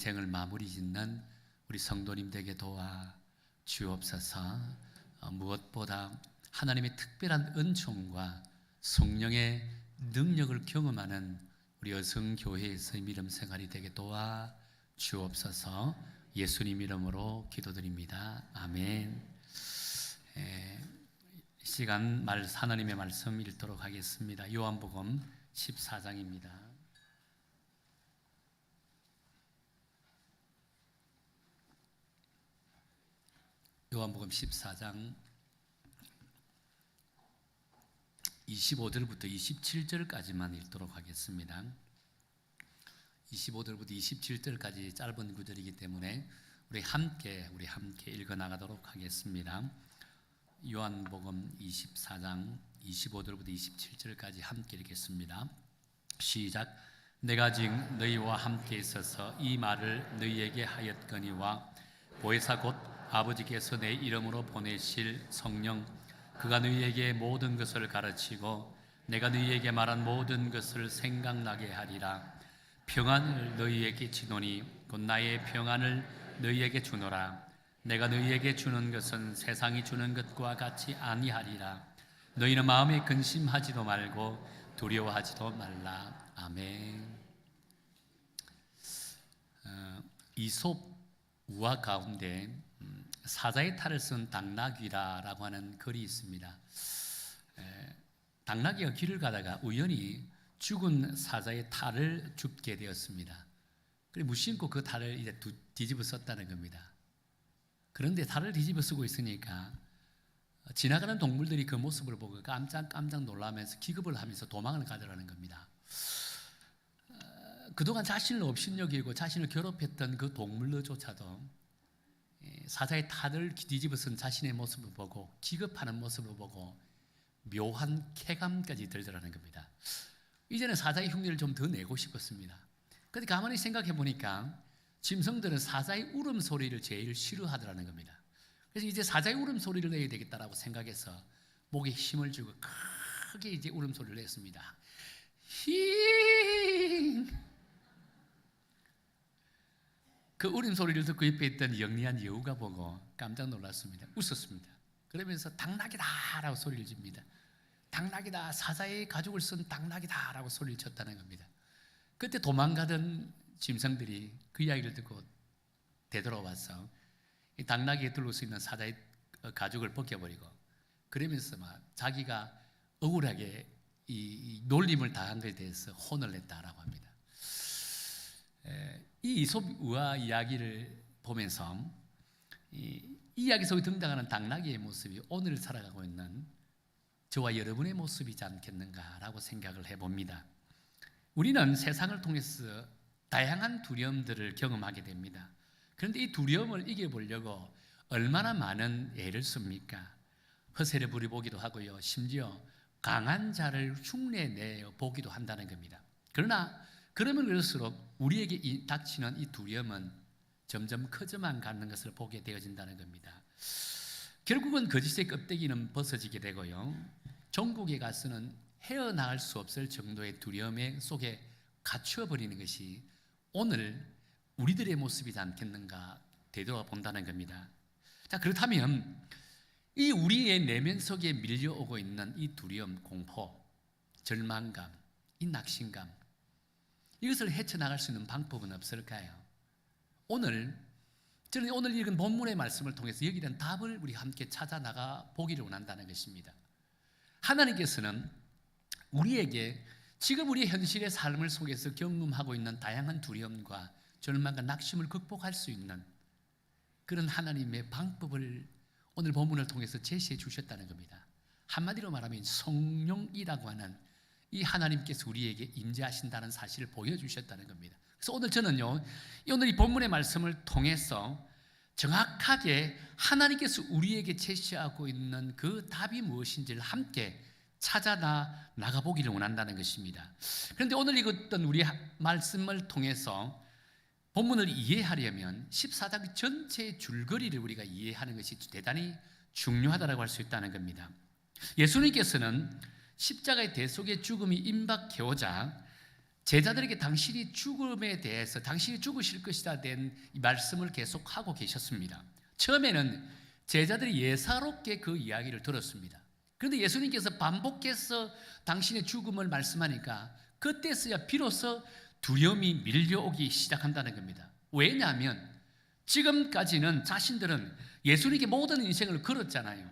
생을 마무리 짓는 우리 성도님 되게 도와 주옵소서. 무엇보다 하나님의 특별한 은총과 성령의 능력을 경험하는 우리 여성교회에서의 믿음 생활이 되게 도와 주옵소서. 예수님 이름으로 기도드립니다. 아멘. 시간 하나님의 말씀 읽도록 하겠습니다. 요한복음 14장입니다. 요한복음 14장 25절부터 27절까지만 읽도록 하겠습니다. 25절부터 27절까지 짧은 구절이기 때문에 우리 함께 읽어 나가도록 하겠습니다. 요한복음 24장 25절부터 27절까지 함께 읽겠습니다. 시작. 내가 아직 너희와 함께 있어서 이 말을 너희에게 하였거니와 보혜사 곧 아버지께서 내 이름으로 보내실 성령 그가 너희에게 모든 것을 가르치고 내가 너희에게 말한 모든 것을 생각나게 하리라. 평안을 너희에게 주노니 곧 나의 평안을 너희에게 주노라. 내가 너희에게 주는 것은 세상이 주는 것과 같이 아니하리라. 너희는 마음에 근심하지도 말고 두려워하지도 말라. 아멘. 이솝 우화 가운데 사자의 탈을 쓴 당나귀라고 하는 글이 있습니다. 당나귀가 길을 가다가 우연히 죽은 사자의 탈을 줍게 되었습니다. 그리고 무심코 그 탈을 이제 뒤집어 썼다는 겁니다. 그런데 탈을 뒤집어 쓰고 있으니까 지나가는 동물들이 그 모습을 보고 깜짝 놀라면서 기겁을 하면서 도망을 가더라는 겁니다. 그동안 자신을 업신여기고 자신을 괴롭혔던 그 동물들조차도 사자의 탈을 뒤집어 쓴 자신의 모습을 보고 기겁하는 모습을 보고 묘한 쾌감까지 들더라는 겁니다. 이제는 사자의 흉내를 좀 더 내고 싶었습니다. 그런데 가만히 생각해 보니까 짐승들은 사자의 울음소리를 제일 싫어하더라는 겁니다. 그래서 이제 사자의 울음소리를 내야 되겠다라고 생각해서 목에 힘을 주고 크게 이제 울음소리를 냈습니다. 힝! 그 울음소리를 듣고 옆에 있던 영리한 여우가 보고 깜짝 놀랐습니다. 웃었습니다. 그러면서 당나귀다라고 소리를 집니다. 당나귀다, 사자의 가죽을 쓴 당나귀다라고 소리를 쳤다는 겁니다. 그때 도망가던 짐승들이 그 이야기를 듣고 되돌아와서 이 당나귀에 둘러서 있는 사자의 가죽을 벗겨버리고 그러면서 막 자기가 억울하게 이 놀림을 당한 것에 대해서 혼을 냈다라고 합니다. 이 이솝 우화 이야기를 보면서 이 이야기 속에 등장하는 당나귀의 모습이 오늘 살아가고 있는 저와 여러분의 모습이지 않겠는가라고 생각을 해봅니다. 우리는 세상을 통해서 다양한 두려움들을 경험하게 됩니다. 그런데 이 두려움을 이겨보려고 얼마나 많은 애를 씁니까? 허세를 부려보기도 하고요. 심지어 강한 자를 흉내내어 보기도 한다는 겁니다. 그러나 그러면 그럴수록 우리에게 닥치는 이 두려움은 점점 커져만 가는 것을 보게 되어진다는 겁니다. 결국은 거짓의 껍데기는 벗어지게 되고요. 종국에 가서는 헤어나갈 수 없을 정도의 두려움 속에 갇혀버리는 것이 오늘 우리들의 모습이지 않겠는가 되돌아본다는 겁니다. 자, 그렇다면 이 우리의 내면 속에 밀려오고 있는 이 두려움, 공포, 절망감, 이 낙심감 이것을 헤쳐나갈 수 있는 방법은 없을까요? 저는 오늘 읽은 본문의 말씀을 통해서 여기에 대한 답을 우리 함께 찾아 나가 보기를 원한다는 것입니다. 하나님께서는 우리에게 지금 우리의 현실의 삶을 속에서 경험하고 있는 다양한 두려움과 절망과 낙심을 극복할 수 있는 그런 하나님의 방법을 오늘 본문을 통해서 제시해 주셨다는 겁니다. 한마디로 말하면 성령이라고 하는 이 하나님께서 우리에게 임재하신다는 사실을 보여주셨다는 겁니다. 그래서 오늘 저는요, 오늘 이 본문의 말씀을 통해서 정확하게 하나님께서 우리에게 제시하고 있는 그 답이 무엇인지를 함께 찾아 나가보기를 원한다는 것입니다. 그런데 오늘 읽었던 우리 말씀을 통해서 본문을 이해하려면 14장 전체의 줄거리를 우리가 이해하는 것이 대단히 중요하다고 할 수 있다는 겁니다. 예수님께서는 십자가의 대속의 죽음이 임박해오자 제자들에게 당신이 죽음에 대해서 당신이 죽으실 것이다 된 이 말씀을 계속하고 계셨습니다. 처음에는 제자들이 예사롭게 그 이야기를 들었습니다. 그런데 예수님께서 반복해서 당신의 죽음을 말씀하니까 그때서야 비로소 두려움이 밀려오기 시작한다는 겁니다. 왜냐하면 지금까지는 자신들은 예수님께 모든 인생을 걸었잖아요.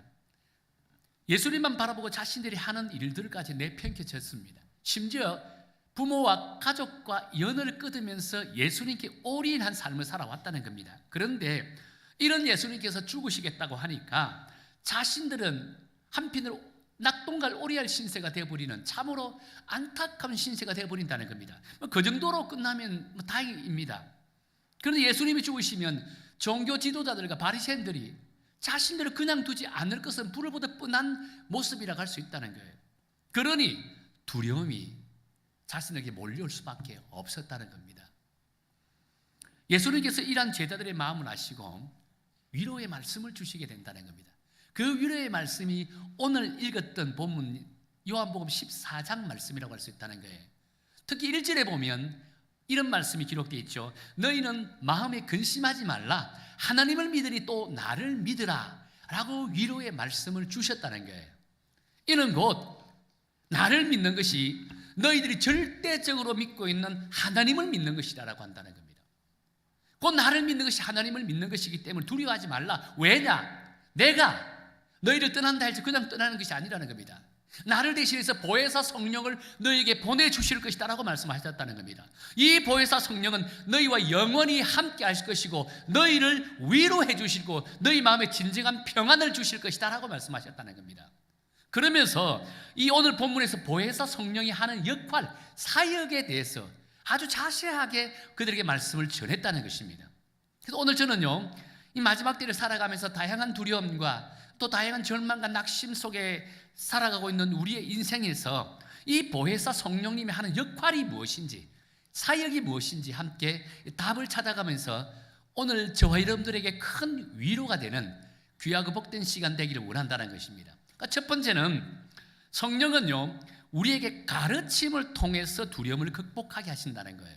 예수님만 바라보고 자신들이 하는 일들까지 내팽개쳤습니다. 심지어 부모와 가족과 연을 끊으면서 예수님께 올인한 삶을 살아왔다는 겁니다. 그런데 이런 예수님께서 죽으시겠다고 하니까 자신들은 한편으로 낙동갈 오리알 신세가 되어버리는 참으로 안타까운 신세가 되어버린다는 겁니다. 그 정도로 끝나면 다행입니다. 그런데 예수님이 죽으시면 종교 지도자들과 바리새인들이 자신들을 그냥 두지 않을 것은 불을 보듯 뻔한 모습이라고 할 수 있다는 거예요. 그러니 두려움이 자신에게 몰려올 수밖에 없었다는 겁니다. 예수님께서 이러한 제자들의 마음을 아시고 위로의 말씀을 주시게 된다는 겁니다. 그 위로의 말씀이 오늘 읽었던 본문 요한복음 14장 말씀이라고 할 수 있다는 거예요. 특히 1절에 보면 이런 말씀이 기록되어 있죠. 너희는 마음에 근심하지 말라. 하나님을 믿으니 또 나를 믿으라 라고 위로의 말씀을 주셨다는 거예요. 이는 곧 나를 믿는 것이 너희들이 절대적으로 믿고 있는 하나님을 믿는 것이라고 한다는 겁니다. 곧 나를 믿는 것이 하나님을 믿는 것이기 때문에 두려워하지 말라. 왜냐? 내가 너희를 떠난다 할지 그냥 떠나는 것이 아니라는 겁니다. 나를 대신해서 보혜사 성령을 너희에게 보내주실 것이다 라고 말씀하셨다는 겁니다. 이 보혜사 성령은 너희와 영원히 함께 하실 것이고 너희를 위로해 주시고 너희 마음에 진정한 평안을 주실 것이다 라고 말씀하셨다는 겁니다. 그러면서 이 오늘 본문에서 보혜사 성령이 하는 역할, 사역에 대해서 아주 자세하게 그들에게 말씀을 전했다는 것입니다. 그래서 오늘 저는요, 이 마지막 때를 살아가면서 다양한 두려움과 또 다양한 절망과 낙심 속에 살아가고 있는 우리의 인생에서 이 보혜사 성령님이 하는 역할이 무엇인지, 사역이 무엇인지 함께 답을 찾아가면서 오늘 저와 여러분들에게 큰 위로가 되는 귀하고 복된 시간 되기를 원한다는 것입니다. 그러니까 첫 번째는 성령은요, 우리에게 가르침을 통해서 두려움을 극복하게 하신다는 거예요.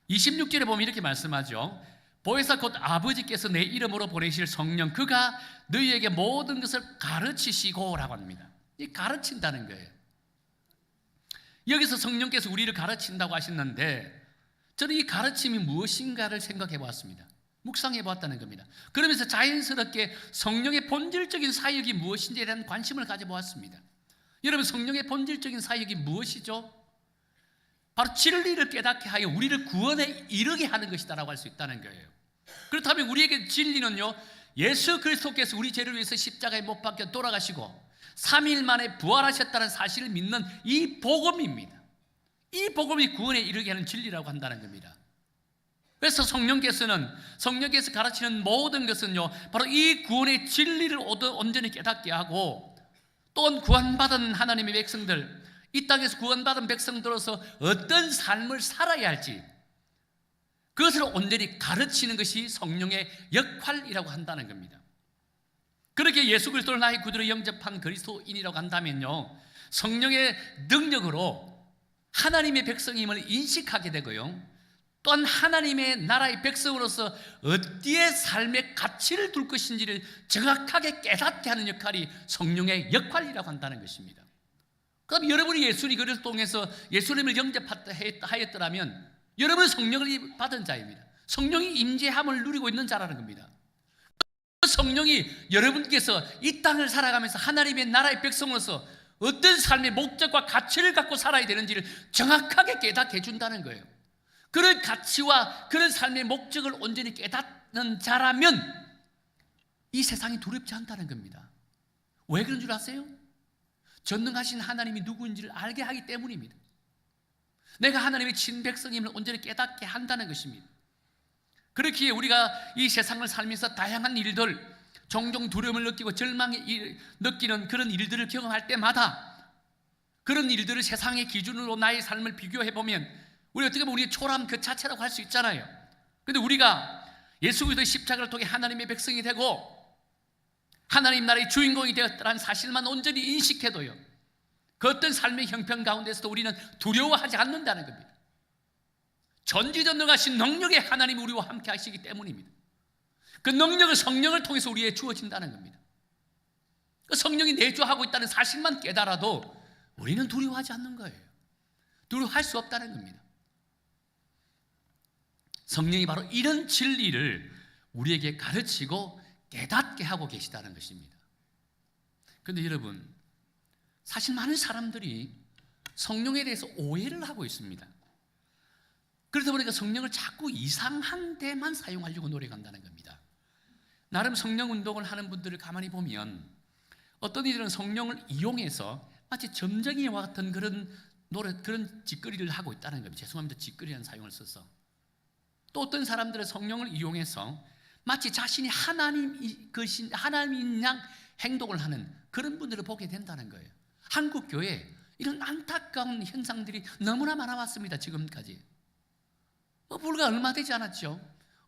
26절에 보면 이렇게 말씀하죠. 보혜사 곧 아버지께서 내 이름으로 보내실 성령 그가 너희에게 모든 것을 가르치시고 라고 합니다. 이 가르친다는 거예요. 여기서 성령께서 우리를 가르친다고 하셨는데 저는 이 가르침이 무엇인가를 생각해 보았습니다. 묵상해 보았다는 겁니다. 그러면서 자연스럽게 성령의 본질적인 사역이 무엇인지에 대한 관심을 가져보았습니다. 여러분, 성령의 본질적인 사역이 무엇이죠? 바로 진리를 깨닫게 하여 우리를 구원에 이르게 하는 것이다라고 할 수 있다는 거예요. 그렇다면 우리에게 진리는요, 예수 그리스도께서 우리 죄를 위해서 십자가에 못 박혀 돌아가시고 3일 만에 부활하셨다는 사실을 믿는 이 복음입니다. 이 복음이 구원에 이르게 하는 진리라고 한다는 겁니다. 그래서 성령께서 가르치는 모든 것은요, 바로 이 구원의 진리를 온전히 깨닫게 하고 또한 구원받은 하나님의 백성들, 이 땅에서 구원받은 백성들로서 어떤 삶을 살아야 할지 그것을 온전히 가르치는 것이 성령의 역할이라고 한다는 겁니다. 그렇게 예수 그리스도를 나의 구주로 영접한 그리스도인이라고 한다면요, 성령의 능력으로 하나님의 백성임을 인식하게 되고요, 또한 하나님의 나라의 백성으로서 어디에 삶의 가치를 둘 것인지를 정확하게 깨닫게 하는 역할이 성령의 역할이라고 한다는 것입니다. 그럼 여러분이 예수 그리스도를 통해서 예수님을 영접하였더라면 여러분은 성령을 받은 자입니다. 성령이 임재함을 누리고 있는 자라는 겁니다. 성령이 여러분께서 이 땅을 살아가면서 하나님의 나라의 백성으로서 어떤 삶의 목적과 가치를 갖고 살아야 되는지를 정확하게 깨닫게 해준다는 거예요. 그런 가치와 그런 삶의 목적을 온전히 깨닫는 자라면 이 세상이 두렵지 않다는 겁니다. 왜 그런 줄 아세요? 전능하신 하나님이 누구인지를 알게 하기 때문입니다. 내가 하나님의 친백성임을 온전히 깨닫게 한다는 것입니다. 그렇기에 우리가 이 세상을 살면서 다양한 일들, 종종 두려움을 느끼고 절망을 느끼는 그런 일들을 경험할 때마다 그런 일들을 세상의 기준으로 나의 삶을 비교해보면 우리 어떻게 보면 우리의 초라함 그 자체라고 할 수 있잖아요. 그런데 우리가 예수 그리스도의 십자가를 통해 하나님의 백성이 되고 하나님 나라의 주인공이 되었다는 사실만 온전히 인식해도요, 그 어떤 삶의 형편 가운데서도 우리는 두려워하지 않는다는 겁니다. 전지전능하신 능력의 하나님이 우리와 함께 하시기 때문입니다. 그 능력을 성령을 통해서 우리에게 주어진다는 겁니다. 그 성령이 내주하고 있다는 사실만 깨달아도 우리는 두려워하지 않는 거예요. 두려워할 수 없다는 겁니다. 성령이 바로 이런 진리를 우리에게 가르치고 깨닫게 하고 계시다는 것입니다. 그런데 여러분, 사실 많은 사람들이 성령에 대해서 오해를 하고 있습니다. 그러다 보니까 성령을 자꾸 이상한 데만 사용하려고 노력한다는 겁니다. 나름 성령 운동을 하는 분들을 가만히 보면 어떤 이들은 성령을 이용해서 마치 점쟁이와 같은 그런 짓거리를 하고 있다는 겁니다. 죄송합니다. 짓거리라는 사용을 써서. 또 어떤 사람들은 성령을 이용해서 마치 자신이 하나님인 양 행동을 하는 그런 분들을 보게 된다는 거예요. 한국 교회에 이런 안타까운 현상들이 너무나 많아왔습니다. 지금까지. 불과 얼마 되지 않았죠.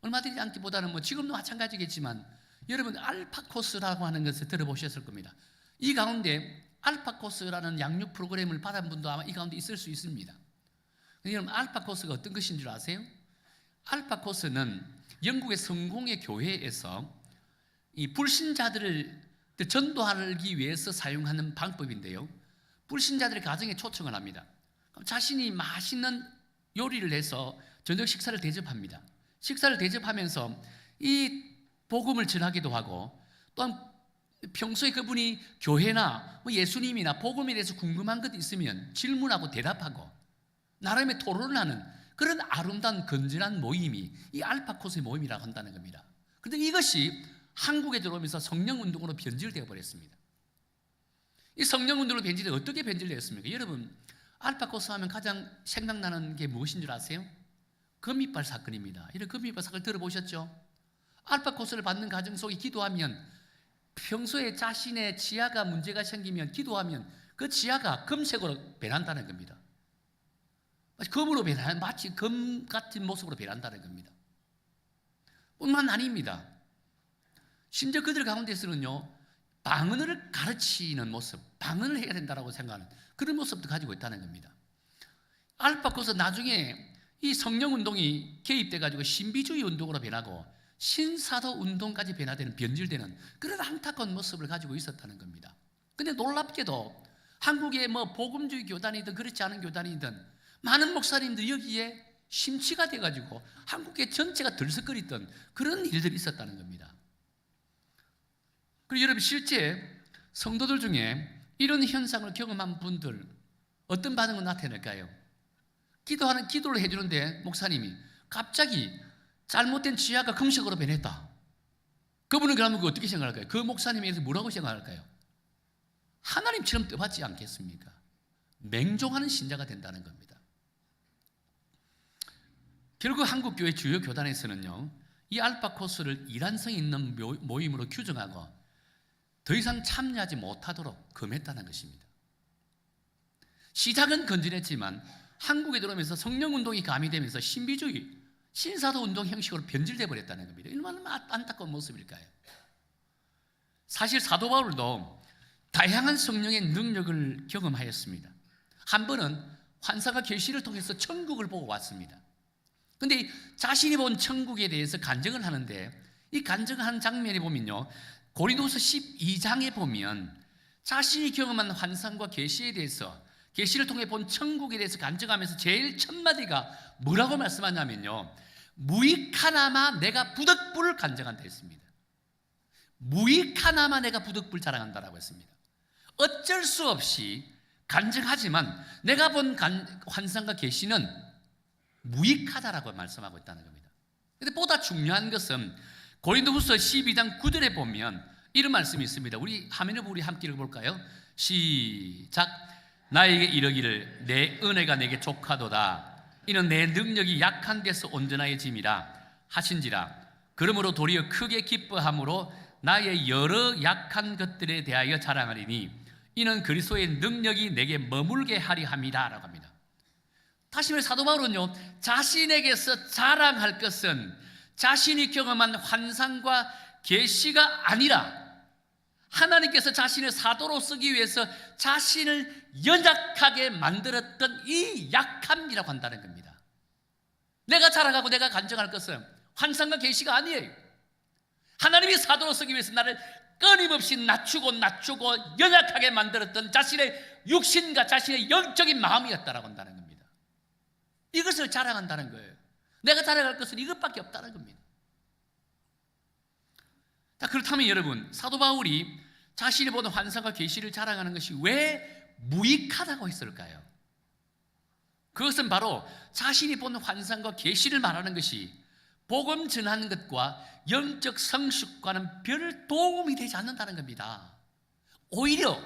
얼마 되지 않기보다는 지금도 마찬가지겠지만 여러분 알파코스라고 하는 것을 들어보셨을 겁니다. 이 가운데 알파코스라는 양육 프로그램을 받은 분도 아마 이 가운데 있을 수 있습니다. 여러분 알파코스가 어떤 것인 줄 아세요? 알파코스는 영국의 성공의 교회에서 이 불신자들을 전도하기 위해서 사용하는 방법인데요, 불신자들의 가정에 초청을 합니다. 그럼 자신이 맛있는 요리를 해서 저녁 식사를 대접합니다. 식사를 대접하면서 이 복음을 전하기도 하고, 또한 평소에 그분이 교회나 예수님이나 복음에 대해서 궁금한 것 있으면 질문하고 대답하고 나름의 토론을 하는 그런 아름다운 건전한 모임이 이 알파코스의 모임이라고 한다는 겁니다. 그런데 이것이 한국에 들어오면서 성령운동으로 변질되어 버렸습니다. 이 성령운동으로 변질돼 어떻게 변질되었습니까? 여러분, 알파코스 하면 가장 생각나는 게 무엇인 줄 아세요? 금이빨 사건입니다. 이런 금이빨 사건 들어보셨죠? 알파코스를 받는 가정 속에 기도하면 평소에 자신의 지하가 문제가 생기면 기도하면 그 지하가 금색으로 변한다는 겁니다. 마치 금 같은 모습으로 변한다는 겁니다. 뿐만 아닙니다. 심지어 그들 가운데서는요, 방언을 가르치는 모습, 방언을 해야 된다고 생각하는 그런 모습도 가지고 있다는 겁니다. 알파코스 나중에 이 성령운동이 개입돼가지고 신비주의 운동으로 변하고 신사도 운동까지 변화되는, 변질되는 그런 안타까운 모습을 가지고 있었다는 겁니다. 근데 놀랍게도 한국의 복음주의 교단이든 그렇지 않은 교단이든 많은 목사님들이 여기에 심취가 돼가지고 한국의 전체가 들썩거리던 그런 일들이 있었다는 겁니다. 그리고 여러분, 실제 성도들 중에 이런 현상을 경험한 분들 어떤 반응을 나타낼까요? 기도를 해주는데 목사님이 갑자기 잘못된 지하가 금색으로 변했다. 그분은 그러면 어떻게 생각할까요? 그 목사님에 대해서 뭐라고 생각할까요? 하나님처럼 떠받지 않겠습니까? 맹종하는 신자가 된다는 겁니다. 결국 한국교회 주요 교단에서는요, 이 알파코스를 이란성 있는 모임으로 규정하고 더 이상 참여하지 못하도록 금했다는 것입니다. 시작은 건전했지만 한국에 들어오면서 성령운동이 가미되면서 신비주의, 신사도 운동 형식으로 변질되어 버렸다는 겁니다. 얼마나 안타까운 모습일까요? 사실 사도 바울도 다양한 성령의 능력을 경험하였습니다. 한 번은 환상과 계시를 통해서 천국을 보고 왔습니다. 그런데 자신이 본 천국에 대해서 간증을 하는데, 이 간증하는 장면에 보면요, 고린도서 12장에 보면 자신이 경험한 환상과 계시에 대해서, 계시를 통해 본 천국에 대해서 간증하면서 제일 첫 마디가 뭐라고 말씀하냐면요, 무익하나마 내가 부득불을 간증한다 했습니다. 무익하나마 내가 부득불 자랑한다라고 했습니다. 어쩔 수 없이 간증하지만 내가 본 환상과 계시는 무익하다라고 말씀하고 있다는 겁니다. 그런데 보다 중요한 것은 고린도후서 12장 9절에 보면 이런 말씀이 있습니다. 우리 화면을 보고 우리 함께 읽어볼까요? 시작. 나에게 이르기를 내 은혜가 내게 족하도다. 이는 내 능력이 약한 데서 온전하여짐이라 하신지라. 그러므로 도리어 크게 기뻐함으로 나의 여러 약한 것들에 대하여 자랑하리니 이는 그리스도의 능력이 내게 머물게 하리 함이다 라고 합니다. 다시 말해 사도 바울은요, 자신에게서 자랑할 것은 자신이 경험한 환상과 계시가 아니라 하나님께서 자신의 사도로 쓰기 위해서 자신을 연약하게 만들었던 이 약함이라고 한다는 겁니다. 내가 자랑하고 내가 간증할 것은 환상과 계시가 아니에요. 하나님이 사도로 쓰기 위해서 나를 끊임없이 낮추고 연약하게 만들었던 자신의 육신과 자신의 영적인 마음이었다라고 한다는 겁니다. 이것을 자랑한다는 거예요. 내가 자랑할 것은 이것밖에 없다는 겁니다. 자, 그렇다면 여러분, 사도 바울이 자신이 보는 환상과 계시를 자랑하는 것이 왜 무익하다고 했을까요? 그것은 바로 자신이 보는 환상과 계시를 말하는 것이 복음 전하는 것과 영적 성숙과는 별 도움이 되지 않는다는 겁니다. 오히려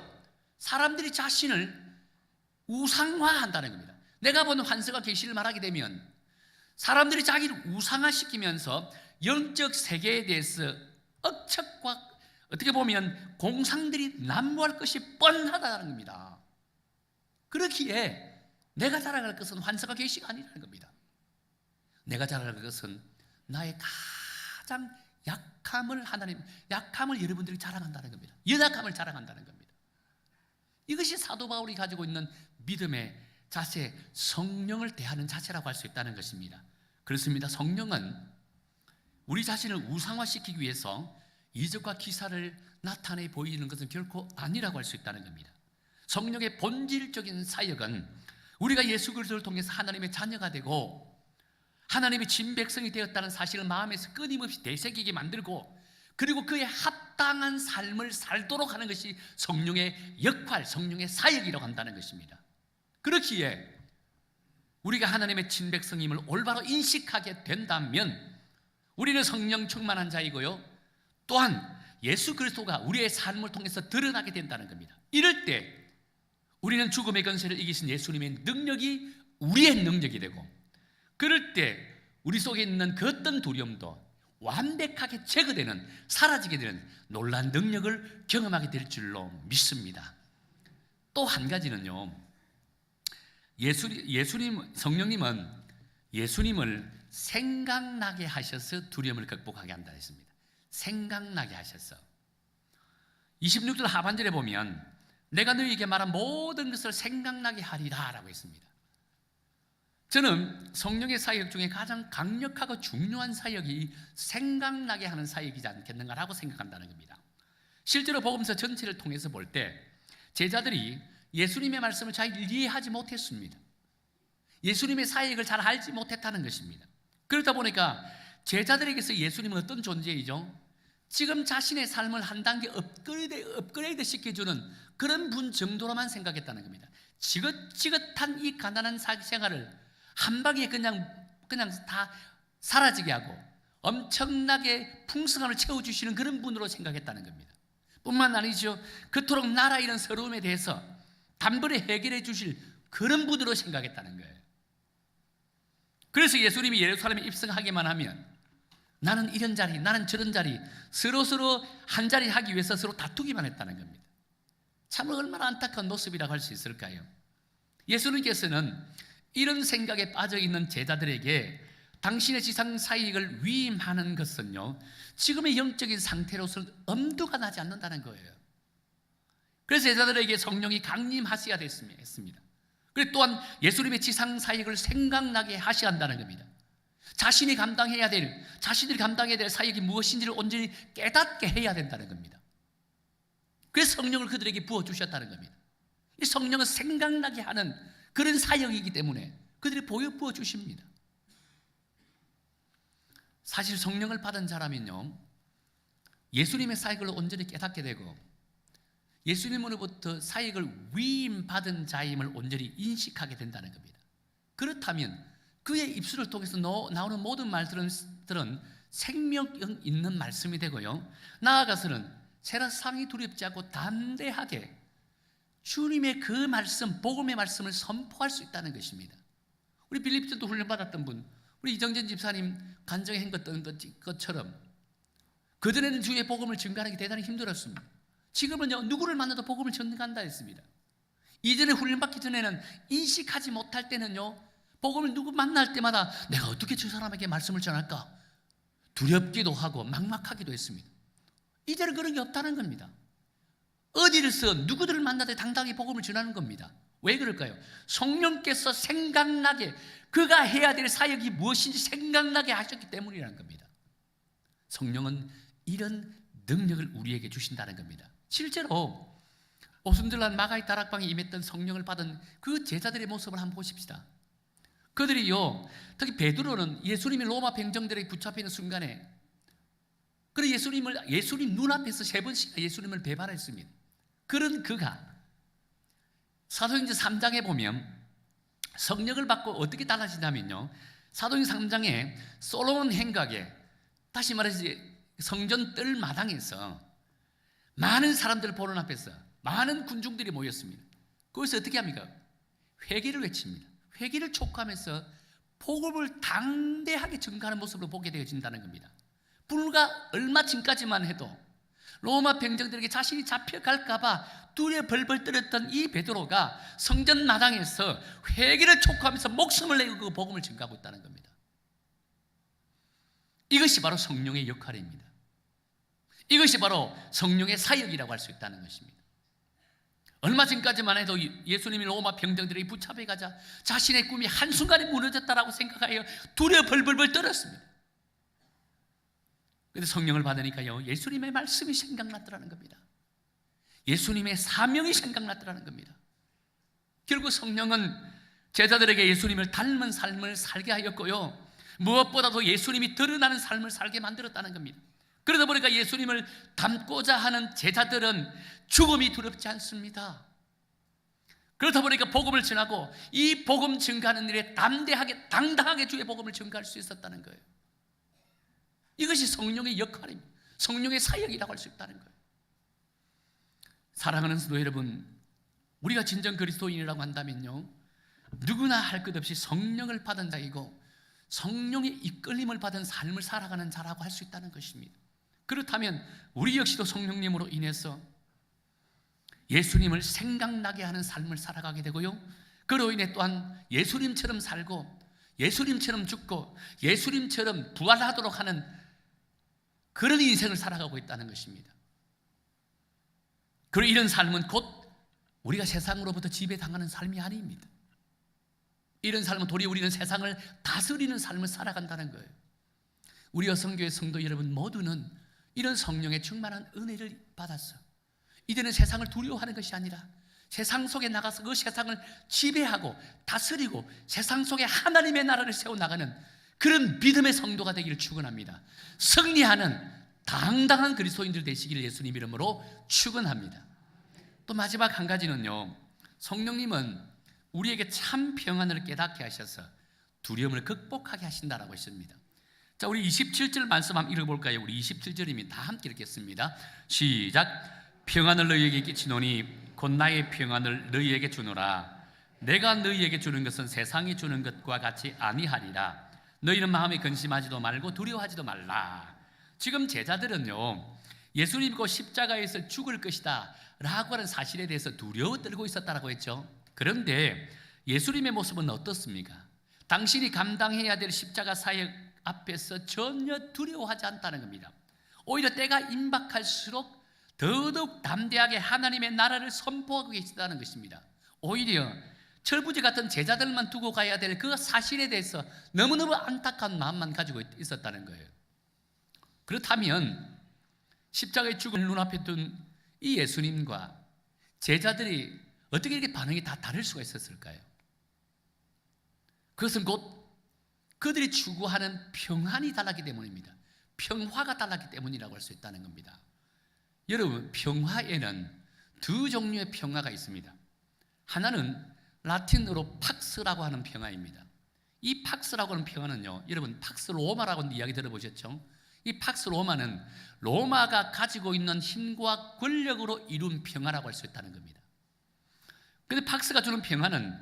사람들이 자신을 우상화한다는 겁니다. 내가 보는 환상과 계시를 말하게 되면 사람들이 자기를 우상화시키면서 영적 세계에 대해서 억측과 어떻게 보면 공상들이 난무할 것이 뻔하다는 겁니다. 그렇기에 내가 자랑할 것은 환상과 계시가 아니라는 겁니다. 내가 자랑할 것은 나의 가장 약함을 여러분들이 자랑한다는 겁니다. 연약함을 자랑한다는 겁니다. 이것이 사도 바울이 가지고 있는 믿음의 자세, 성령을 대하는 자세라고 할 수 있다는 것입니다. 그렇습니다. 성령은 우리 자신을 우상화시키기 위해서 이적과 기사를 나타내 보이는 것은 결코 아니라고 할 수 있다는 겁니다. 성령의 본질적인 사역은 우리가 예수 그리스도를 통해서 하나님의 자녀가 되고 하나님의 친백성이 되었다는 사실을 마음에서 끊임없이 되새기게 만들고 그리고 그에 합당한 삶을 살도록 하는 것이 성령의 역할, 성령의 사역이라고 한다는 것입니다. 그렇기에 우리가 하나님의 친백성임을 올바로 인식하게 된다면 우리는 성령 충만한 자이고요, 또한 예수 그리스도가 우리의 삶을 통해서 드러나게 된다는 겁니다. 이럴 때 우리는 죽음의 권세를 이기신 예수님의 능력이 우리의 능력이 되고, 그럴 때 우리 속에 있는 그 어떤 두려움도 완벽하게 제거되는, 사라지게 되는 놀라운 능력을 경험하게 될 줄로 믿습니다. 또 한 가지는요, 성령님은 예수님을 생각나게 하셔서 두려움을 극복하게 한다 했습니다. 생각나게 하셔서 26절 하반절에 보면 내가 너희에게 말한 모든 것을 생각나게 하리라 라고 했습니다. 저는 성령의 사역 중에 가장 강력하고 중요한 사역이 생각나게 하는 사역이지 않겠는가라고 생각한다는 겁니다. 실제로 복음서 전체를 통해서 볼 때 제자들이 예수님의 말씀을 잘 이해하지 못했습니다. 예수님의 사역을 잘 알지 못했다는 것입니다. 그러다 보니까 제자들에게서 예수님은 어떤 존재이죠? 지금 자신의 삶을 한 단계 업그레이드 시켜주는 그런 분 정도로만 생각했다는 겁니다. 지긋지긋한 이 가난한 생활을 한 방에 그냥 다 사라지게 하고 엄청나게 풍성함을 채워주시는 그런 분으로 생각했다는 겁니다. 뿐만 아니죠, 그토록 나라 이런 서러움에 대해서 단번에 해결해 주실 그런 분으로 생각했다는 거예요. 그래서 예수님이 예루살렘에 입성하기만 하면 나는 이런 자리, 나는 저런 자리, 서로 한 자리 하기 위해서 서로 다투기만 했다는 겁니다. 참 얼마나 안타까운 모습이라고 할 수 있을까요? 예수님께서는 이런 생각에 빠져있는 제자들에게 당신의 지상 사역을 위임하는 것은요, 지금의 영적인 상태로서는 엄두가 나지 않는다는 거예요. 그래서 제자들에게 성령이 강림하셔야 했습니다. 그리고 또한 예수님의 지상 사역을 생각나게 하셔야 한다는 겁니다. 자신들이 감당해야 될 사역이 무엇인지를 온전히 깨닫게 해야 된다는 겁니다. 그래서 성령을 그들에게 부어주셨다는 겁니다. 이 성령은 생각나게 하는 그런 사역이기 때문에 그들이 부어주십니다. 사실 성령을 받은 자라면요, 예수님의 사역을 온전히 깨닫게 되고 예수님으로부터 사역을 위임받은 자임을 온전히 인식하게 된다는 겁니다. 그렇다면 그의 입술을 통해서 나오는 모든 말들은 생명 있는 말씀이 되고요, 나아가서는 세라상이 두렵지 않고 담대하게 주님의 그 말씀, 복음의 말씀을 선포할 수 있다는 것입니다. 우리 빌립보도 훈련받았던 분, 우리 이정전 집사님 간증한 것처럼 그전에는 주의 복음을 증거하기 대단히 힘들었습니다. 지금은요, 누구를 만나도 복음을 전가한다 했습니다. 이전에 훈련받기 전에는 인식하지 못할 때는요, 복음을 누구 만날 때마다 내가 어떻게 저 사람에게 말씀을 전할까 두렵기도 하고 막막하기도 했습니다. 이제는 그런 게 없다는 겁니다. 어디서 누구들을 만나도 당당히 복음을 전하는 겁니다. 왜 그럴까요? 성령께서 생각나게, 그가 해야 될 사역이 무엇인지 생각나게 하셨기 때문이라는 겁니다. 성령은 이런 능력을 우리에게 주신다는 겁니다. 실제로 오순절날 마가의 다락방에 임했던 성령을 받은 그 제자들의 모습을 한번 보십시다. 그들이요, 특히 베드로는 예수님이 로마 병정들에게 붙잡히는 순간에 그래 예수님 눈앞에서 3번씩 예수님을 배반했습니다. 그런 그가 사도행전 3장에 보면 성령을 받고 어떻게 달라지냐면요, 사도행전 3장에 솔로몬 행각에, 다시 말해서 성전 뜰 마당에서 많은 사람들 보는 앞에서 많은 군중들이 모였습니다. 거기서 어떻게 합니까? 회개를 외칩니다. 회개를 촉구하면서 복음을 당대하게 증거하는 모습으로 보게 되어진다는 겁니다. 불과 얼마 전까지만 해도 로마 병정들에게 자신이 잡혀갈까 봐 두려워 벌벌 떨었던 이 베드로가 성전 마당에서 회개를 촉구하면서 목숨을 내고 그 복음을 증거하고 있다는 겁니다. 이것이 바로 성령의 역할입니다. 이것이 바로 성령의 사역이라고 할 수 있다는 것입니다. 얼마 전까지만 해도 예수님이 로마 병정들에게 붙잡혀 가자 자신의 꿈이 한순간에 무너졌다라고 생각하여 두려워 벌벌 떨었습니다. 그런데 성령을 받으니까요, 예수님의 말씀이 생각났더라는 겁니다. 예수님의 사명이 생각났더라는 겁니다. 결국 성령은 제자들에게 예수님을 닮은 삶을 살게 하였고요, 무엇보다도 예수님이 드러나는 삶을 살게 만들었다는 겁니다. 그러다 보니까 예수님을 닮고자 하는 제자들은 죽음이 두렵지 않습니다. 그렇다 보니까 복음을 전하고 이 복음 증거하는 일에 담대하게 당당하게 주의 복음을 증거할 수 있었다는 거예요. 이것이 성령의 역할입니다. 성령의 사역이라고 할 수 있다는 거예요. 사랑하는 성도 여러분, 우리가 진정 그리스도인이라고 한다면요, 누구나 할 것 없이 성령을 받은 자이고 성령의 이끌림을 받은 삶을 살아가는 자라고 할 수 있다는 것입니다. 그렇다면 우리 역시도 성령님으로 인해서 예수님을 생각나게 하는 삶을 살아가게 되고요, 그로 인해 또한 예수님처럼 살고 예수님처럼 죽고 예수님처럼 부활하도록 하는 그런 인생을 살아가고 있다는 것입니다. 그리고 이런 삶은 곧 우리가 세상으로부터 지배당하는 삶이 아닙니다. 이런 삶은 도리어 우리는 세상을 다스리는 삶을 살아간다는 거예요. 우리 여성교회 성도 여러분 모두는 이런 성령의 충만한 은혜를 받았어. 이제는 세상을 두려워하는 것이 아니라 세상 속에 나가서 그 세상을 지배하고 다스리고 세상 속에 하나님의 나라를 세워나가는 그런 믿음의 성도가 되기를 축원합니다. 승리하는 당당한 그리스도인들 되시기를 예수님 이름으로 축원합니다. 또 마지막 한 가지는요, 성령님은 우리에게 참 평안을 깨닫게 하셔서 두려움을 극복하게 하신다라고 했습니다. 자, 우리 27절 말씀 한번 읽어볼까요? 우리 27절이면 다 함께 읽겠습니다. 시작. 평안을 너희에게 끼치노니 곧 나의 평안을 너희에게 주노라. 내가 너희에게 주는 것은 세상이 주는 것과 같이 아니하리라. 너희는 마음에 근심하지도 말고 두려워하지도 말라. 지금 제자들은요, 예수님 믿고 십자가에서 죽을 것이다 라고 하는 사실에 대해서 두려워 떨고 있었다고 했죠. 그런데 예수님의 모습은 어떻습니까? 당신이 감당해야 될 십자가 사역 앞에서 전혀 두려워하지 않다는 겁니다. 오히려 때가 임박할수록 더더욱 담대하게 하나님의 나라를 선포하고 계시다는 것입니다. 오히려 철부지 같은 제자들만 두고 가야 될 그 사실에 대해서 너무너무 안타까운 마음만 가지고 있었다는 거예요. 그렇다면 십자가의 죽음을 눈앞에 둔 이 예수님과 제자들이 어떻게 이렇게 반응이 다 다를 수가 있었을까요? 그것은 곧 그들이 추구하는 평안이 달랐기 때문입니다. 평화가 달랐기 때문이라고 할 수 있다는 겁니다. 여러분, 평화에는 두 종류의 평화가 있습니다. 하나는 라틴어로 팍스라고 하는 평화입니다. 이 팍스라고 하는 평화는요, 여러분 팍스 로마라고 하는 이야기 들어보셨죠? 이 팍스 로마는 로마가 가지고 있는 힘과 권력으로 이룬 평화라고 할 수 있다는 겁니다. 그런데 팍스가 주는 평화는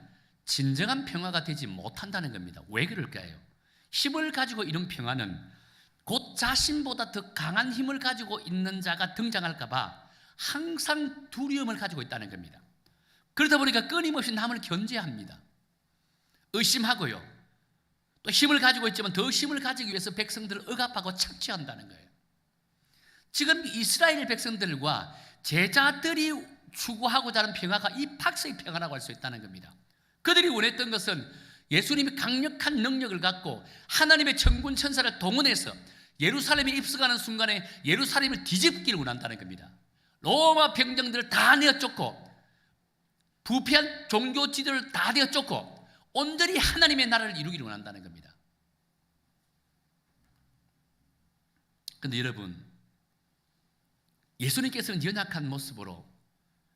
진정한 평화가 되지 못한다는 겁니다. 왜 그럴까요? 힘을 가지고 이룬 평화는 곧 자신보다 더 강한 힘을 가지고 있는 자가 등장할까 봐 항상 두려움을 가지고 있다는 겁니다. 그러다 보니까 끊임없이 남을 견제합니다. 의심하고요, 또 힘을 가지고 있지만 더 힘을 가지기 위해서 백성들을 억압하고 착취한다는 거예요. 지금 이스라엘 백성들과 제자들이 추구하고자 하는 평화가 이 팍스의 평화라고 할 수 있다는 겁니다. 그들이 원했던 것은 예수님이 강력한 능력을 갖고 하나님의 천군 천사를 동원해서 예루살렘에 입성하는 순간에 예루살렘을 뒤집기를 원한다는 겁니다. 로마 병정들을 다 내어쫓고 부패한 종교 지도를 다 내어쫓고 온전히 하나님의 나라를 이루기를 원한다는 겁니다. 그런데 여러분, 예수님께서는 연약한 모습으로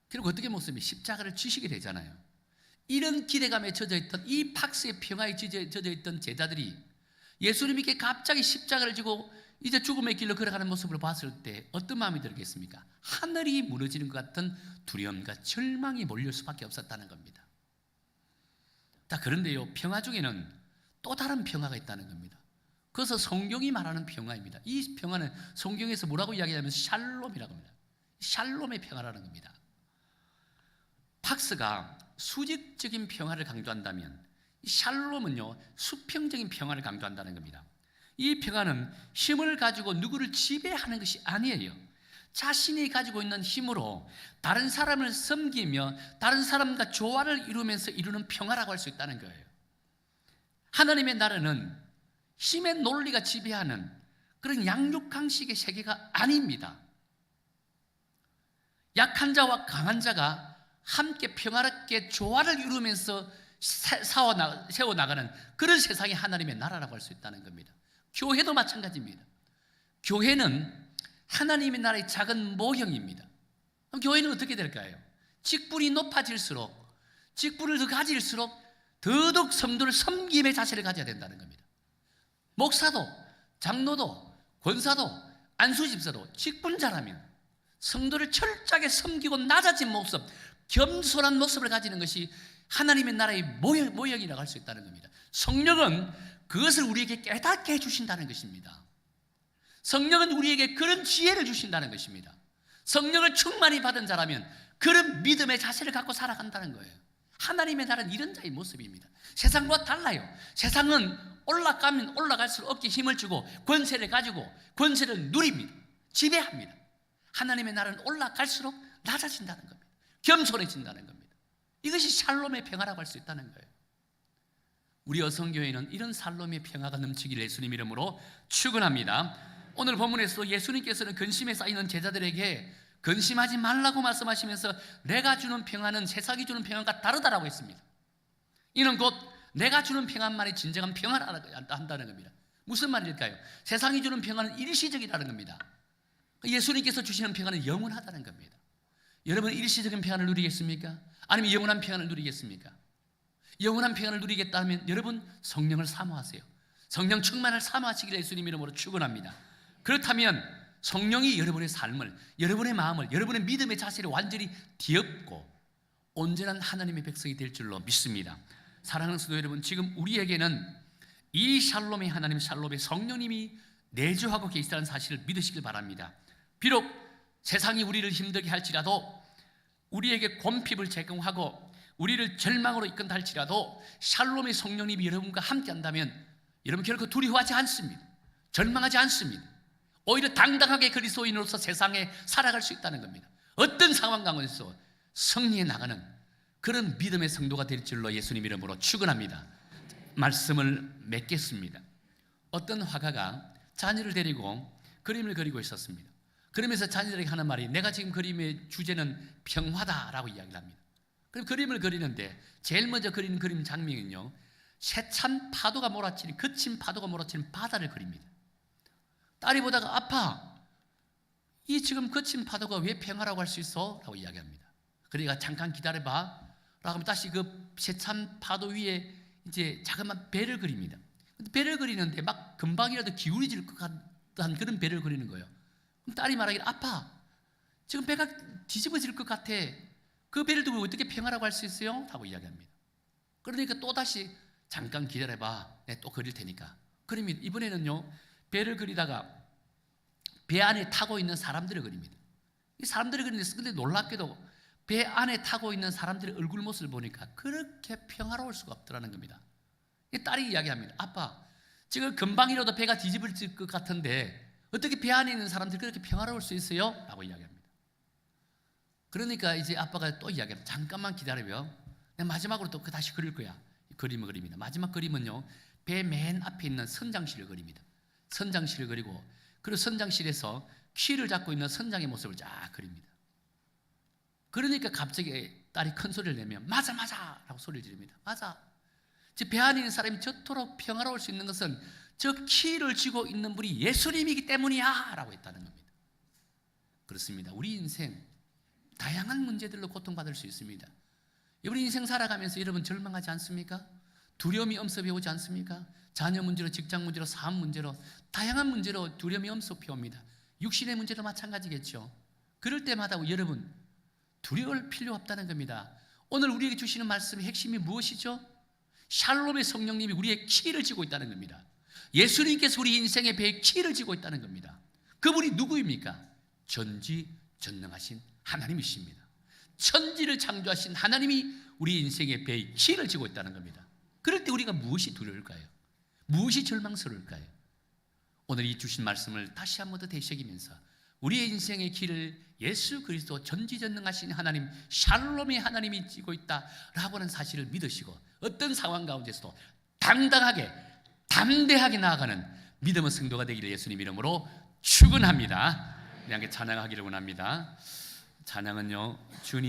결국 어떻게 모습이 십자가를 지시게 되잖아요. 이런 기대감에 젖어있던 이 팍스의 평화에 젖어있던 제자들이 예수님께 갑자기 십자가를 지고 이제 죽음의 길로 걸어가는 모습을 봤을 때 어떤 마음이 들겠습니까? 하늘이 무너지는 것 같은 두려움과 절망이 몰릴 수밖에 없었다는 겁니다. 자, 그런데요, 평화 중에는 또 다른 평화가 있다는 겁니다. 그래서 성경이 말하는 평화입니다. 이 평화는 성경에서 뭐라고 이야기하냐면 샬롬이라고 합니다. 샬롬의 평화라는 겁니다. 팍스가 수직적인 평화를 강조한다면 샬롬은요, 수평적인 평화를 강조한다는 겁니다. 이 평화는 힘을 가지고 누구를 지배하는 것이 아니에요. 자신이 가지고 있는 힘으로 다른 사람을 섬기며 다른 사람과 조화를 이루면서 이루는 평화라고 할 수 있다는 거예요. 하나님의 나라는 힘의 논리가 지배하는 그런 양육강식의 세계가 아닙니다. 약한 자와 강한 자가 함께 평화롭게 조화를 이루면서 세워나가는 그런 세상이 하나님의 나라라고 할 수 있다는 겁니다. 교회도 마찬가지입니다. 교회는 하나님의 나라의 작은 모형입니다. 그럼 교회는 어떻게 될까요? 직분이 높아질수록, 직분을 더 가질수록 더더욱 성도를 섬김의 자세를 가져야 된다는 겁니다. 목사도, 장로도, 권사도, 안수집사도 직분자라면 성도를 철저하게 섬기고 낮아진 모습, 겸손한 모습을 가지는 것이 하나님의 나라의 모형이라고 할 수 있다는 겁니다. 성령은 그것을 우리에게 깨닫게 해주신다는 것입니다. 성령은 우리에게 그런 지혜를 주신다는 것입니다. 성령을 충만히 받은 자라면 그런 믿음의 자세를 갖고 살아간다는 거예요. 하나님의 나라는 이런 자의 모습입니다. 세상과 달라요. 세상은 올라가면 올라갈수록 어깨에 힘을 주고 권세를 가지고 권세를 누립니다. 지배합니다. 하나님의 나라는 올라갈수록 낮아진다는 겁니다. 겸손해진다는 겁니다. 이것이 샬롬의 평화라고 할 수 있다는 거예요. 우리 여성교회는 이런 샬롬의 평화가 넘치길 예수님 이름으로 축원합니다. 오늘 본문에서 예수님께서는 근심에 쌓이는 제자들에게 근심하지 말라고 말씀하시면서 내가 주는 평화는 세상이 주는 평화가 다르다라고 했습니다. 이는 곧 내가 주는 평안만이 진정한 평화를 한다는 겁니다. 무슨 말일까요? 세상이 주는 평화는 일시적이라는 겁니다. 예수님께서 주시는 평화는 영원하다는 겁니다. 여러분, 일시적인 평안을 누리겠습니까? 아니면 영원한 평안을 누리겠습니까? 영원한 평안을 누리겠다면 여러분 성령을 사모하세요. 성령 충만을 사모하시기를 예수님 이름으로 축원합니다. 그렇다면 성령이 여러분의 삶을, 여러분의 마음을, 여러분의 믿음의 자세를 완전히 뒤엎고 온전한 하나님의 백성이 될 줄로 믿습니다. 사랑하는 성도 여러분, 지금 우리에게는 이 샬롬의 하나님, 샬롬의 성령님이 내주하고 계시다는 사실을 믿으시길 바랍니다. 비록 세상이 우리를 힘들게 할지라도, 우리에게 곤핍을 제공하고 우리를 절망으로 이끈다 할지라도 샬롬의 성령님이 여러분과 함께 한다면 여러분 결코 두려워하지 않습니다. 절망하지 않습니다. 오히려 당당하게 그리스도인으로서 세상에 살아갈 수 있다는 겁니다. 어떤 상황 가운데서 승리해 나가는 그런 믿음의 성도가 될 줄로 예수님 이름으로 축원합니다. 말씀을 맺겠습니다. 어떤 화가가 자녀를 데리고 그림을 그리고 있었습니다. 그러면서 자녀들에게 하는 말이, 내가 지금 그림의 주제는 평화다라고 이야기를 합니다. 그럼 그림을 그리는데 제일 먼저 그리는 그림 장면은요, 세찬 파도가 몰아치는, 거친 파도가 몰아치는 바다를 그립니다. 딸이 보다가, 아빠, 이 지금 거친 파도가 왜 평화라고 할 수 있어? 라고 이야기합니다. 그러니까 잠깐 기다려봐 라고 하면 다시 그 세찬 파도 위에 이제 자그마한 배를 그립니다. 배를 그리는데 막 금방이라도 기울어질 것 같은 그런 배를 그리는 거예요. 그럼 딸이 말하기를, 아빠, 지금 배가 뒤집어질 것 같아. 그 배를 두고 어떻게 평화라고 할 수 있어요? 라고 이야기합니다. 그러니까 또다시 잠깐 기다려봐, 내가 또 그릴 테니까. 그러면 이번에는요, 배를 그리다가 배 안에 타고 있는 사람들을 그립니다. 이 사람들을 그리는데, 근데 놀랍게도 배 안에 타고 있는 사람들의 얼굴 모습을 보니까 그렇게 평화로울 수가 없더라는 겁니다. 이 딸이 이야기합니다. 아빠, 지금 금방이라도 배가 뒤집어질 것 같은데 어떻게 배 안에 있는 사람들이 그렇게 평화로울 수 있어요? 라고 이야기합니다. 그러니까 이제 아빠가 또 이야기해요. 잠깐만 기다려요. 내가 마지막으로 또 다시 그릴 거야. 그림을 그립니다. 마지막 그림은요, 배 맨 앞에 있는 선장실을 그립니다. 선장실을 그리고, 그리고 선장실에서 키를 잡고 있는 선장의 모습을 쫙 그립니다. 그러니까 갑자기 딸이 큰 소리를 내면 맞아 맞아 라고 소리를 지릅니다. 맞아. 배 안에 있는 사람이 저토록 평화로울 수 있는 것은 저 키를 쥐고 있는 분이 예수님이기 때문이야 라고 했다는 겁니다. 그렇습니다. 우리 인생 다양한 문제들로 고통받을 수 있습니다. 우리 인생 살아가면서 여러분 절망하지 않습니까? 두려움이 엄습해 오지 않습니까? 자녀 문제로, 직장 문제로, 사업 문제로, 다양한 문제로 두려움이 엄습해 옵니다. 육신의 문제도 마찬가지겠죠. 그럴 때마다 여러분 두려울 필요 없다는 겁니다. 오늘 우리에게 주시는 말씀의 핵심이 무엇이죠? 샬롬의 성령님이 우리의 키를 쥐고 있다는 겁니다. 예수님께서 우리 인생의 배에 키를 쥐고 있다는 겁니다. 그분이 누구입니까? 전지전능하신 하나님이십니다. 천지를 창조하신 하나님이 우리 인생의 배에 키를 쥐고 있다는 겁니다. 그럴 때 우리가 무엇이 두려울까요? 무엇이 절망스러울까요? 오늘 이 주신 말씀을 다시 한 번 더 되새기면서 우리의 인생의 길을 예수 그리스도 전지전능하신 하나님, 샬롬의 하나님이 쥐고 있다라고 하는 사실을 믿으시고 어떤 상황 가운데서도 당당하게 담대하게 나아가는 믿음의 성도가 되기를 예수님 이름으로 축원합니다. 우리 함께 찬양하기를 원합니다. 찬양은요, 주님